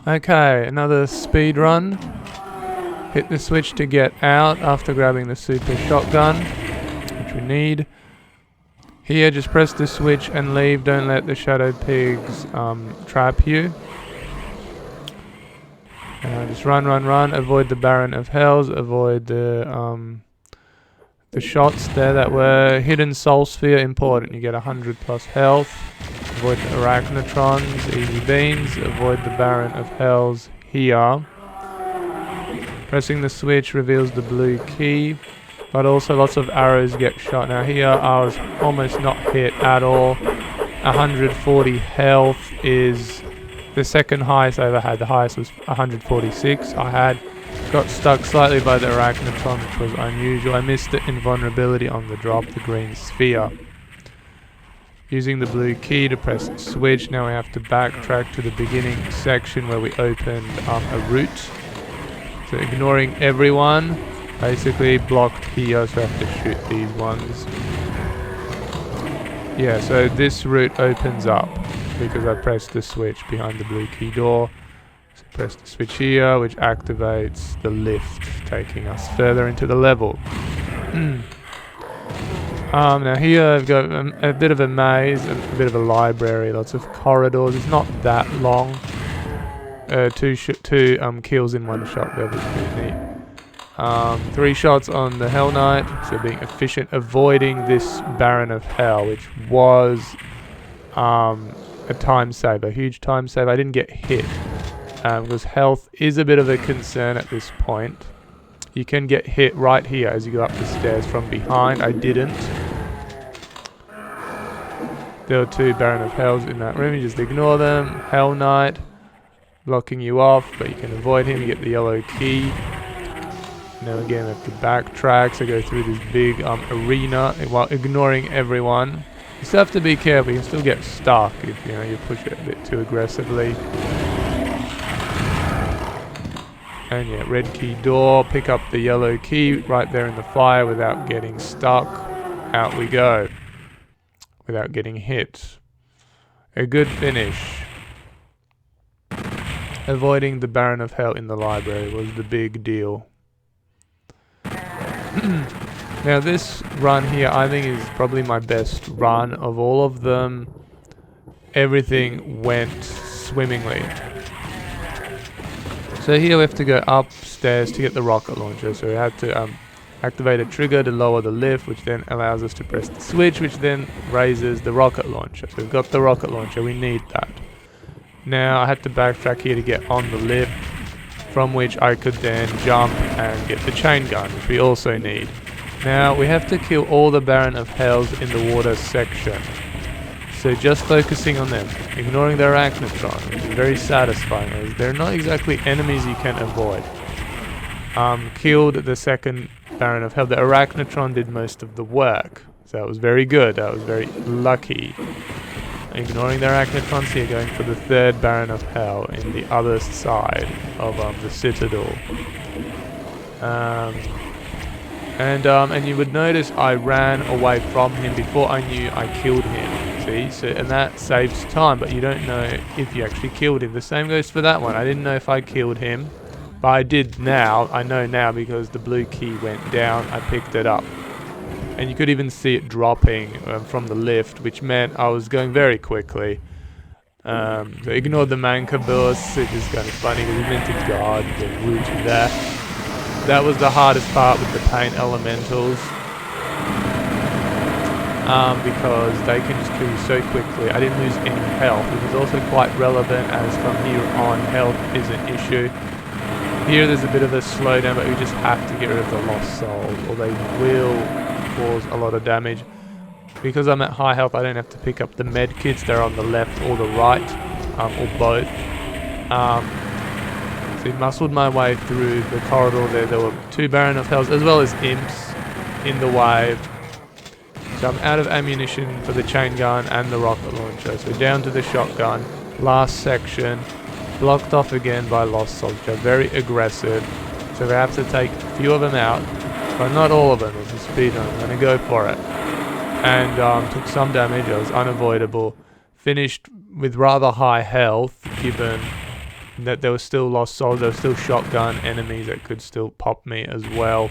Okay, another speed run. Hit the switch to get out after grabbing the super shotgun, which we need. Here, just press the switch and leave. Don't let the shadow pigs trap you. Just run, run, run. Avoid the Baron of Hells. Avoid the shots there that were hidden soul sphere. Important. You get 100 plus health. Avoid the arachnotrons. Easy beans. Avoid the Baron of Hells here. Pressing the switch reveals the blue key, but also lots of arrows get shot. Now here I was almost not hit at all. 140 health is the second highest I ever had. The highest was 146. I got stuck slightly by the arachnotron, which was unusual. I missed the invulnerability on the drop, the green sphere. Using the blue key to press the switch, now we have to backtrack to the beginning section where we opened a route. So ignoring everyone, basically blocked here, so I have to shoot these ones. Yeah, so this route opens up because I pressed the switch behind the blue key door. So press the switch here, which activates the lift, taking us further into the level. Now here I've got a bit of a maze, a bit of a library, lots of corridors. It's not that long. Two kills in one shot there was pretty neat. 3 shots on the Hell Knight, so being efficient, avoiding this Baron of Hell, which was a time save, a huge time save. I didn't get hit because health is a bit of a concern at this point. You can get hit right here as you go up the stairs from behind. I didn't. There were 2 Baron of Hells in that room. You just ignore them. Hell Knight blocking you off, but you can avoid him. You get the yellow key. Now again, I have to backtrack, so go through this big arena while ignoring everyone. You still have to be careful. You can still get stuck if you push it a bit too aggressively. And yeah, red key door. Pick up the yellow key right there in the fire without getting stuck. Out we go. Without getting hit. A good finish. Avoiding the Baron of Hell in the library was the big deal. Now this run here I think is probably my best run of all of them. Everything went swimmingly. So here we have to go upstairs to get the rocket launcher. So we had to activate a trigger to lower the lift, which then allows us to press the switch, which then raises the rocket launcher. So we've got the rocket launcher, we need that. Now I had to backtrack here to get on the lift, from which I could then jump and get the chain gun, which we also need. Now we have to kill all the Baron of Hells in the water section. So just focusing on them, ignoring their arachnotron, which is very satisfying, as they're not exactly enemies you can avoid. Killed the second Baron of Hell. The arachnotron did most of the work, so that was very good. That was very lucky. Ignoring their arachnotrons here, going for the third Baron of Hell in the other side of the Citadel. And you would notice I ran away from him before I knew I killed him. See, so and that saves time, but you don't know if you actually killed him. The same goes for that one. I didn't know if I killed him, but I did now. I know now because the blue key went down. I picked it up. And you could even see it dropping from the lift, which meant I was going very quickly. So ignore the Mancabus, which is kind of funny because he meant to guard the route there. That was the hardest part with the paint elementals. Because they can just kill you so quickly. I didn't lose any health, which is also quite relevant as from here on health is an issue. Here there's a bit of a slowdown, but we just have to get rid of the lost souls, or they will cause a lot of damage. Because I'm at high health, I don't have to pick up the med kits. They're on the left or the right, or both. So I muscled my way through the corridor there. There were 2 Baron of Hells as well as imps in the way. So I'm out of ammunition for the chain gun and the rocket launcher. So down to the shotgun. Last section. Blocked off again by Lost Soldier. Very aggressive. So we have to take a few of them out. But not all of them. It's a speedrun. I'm going to go for it. And took some damage. It was unavoidable. Finished with rather high health given that there were still lost souls, there were still shotgun enemies that could still pop me as well.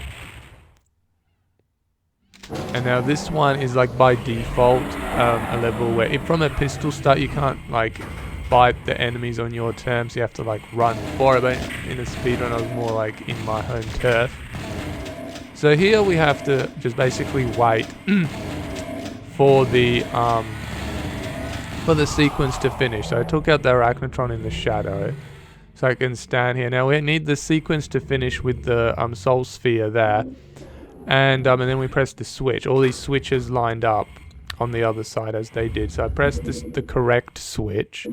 And now this one is like by default a level where if from a pistol start you can't like fight the enemies on your terms, you have to like run for it. But in a speedrun I was more like in my home turf. So here we have to just basically wait for the sequence to finish. So I took out the Arachnotron in the shadow, so I can stand here. Now we need the sequence to finish with the soul sphere there, and then we press the switch. All these switches lined up on the other side as they did. So I pressed the correct switch.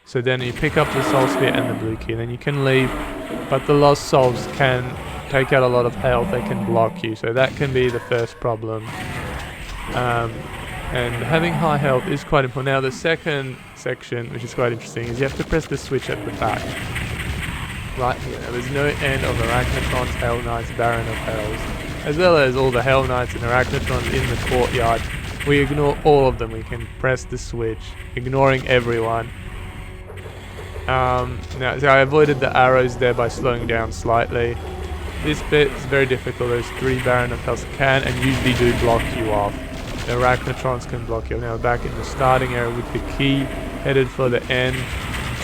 So then you pick up the soul sphere and the blue key, and then you can leave. But the lost souls can take out a lot of health. They can block you, so that can be the first problem. And having high health is quite important. Now the second section, which is quite interesting, is you have to press the switch at the back. Right here. Now, there's no end of Arachnotrons, Hell Knights, Baron of Hells, as well as all the Hell Knights and Arachnotrons in the courtyard. We ignore all of them. We can press the switch, ignoring everyone. Now, so I avoided the arrows there by slowing down slightly. This bit is very difficult. Those 3 Baron of Hells can and usually do block you off. The Arachnotrons can block you. Now back in the starting area with the key, headed for the end.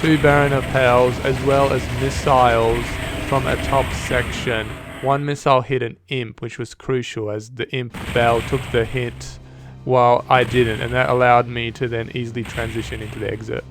2 Baron of Hells, as well as missiles from a top section. One missile hit an imp, which was crucial as the imp Bell took the hit while I didn't, and that allowed me to then easily transition into the exit.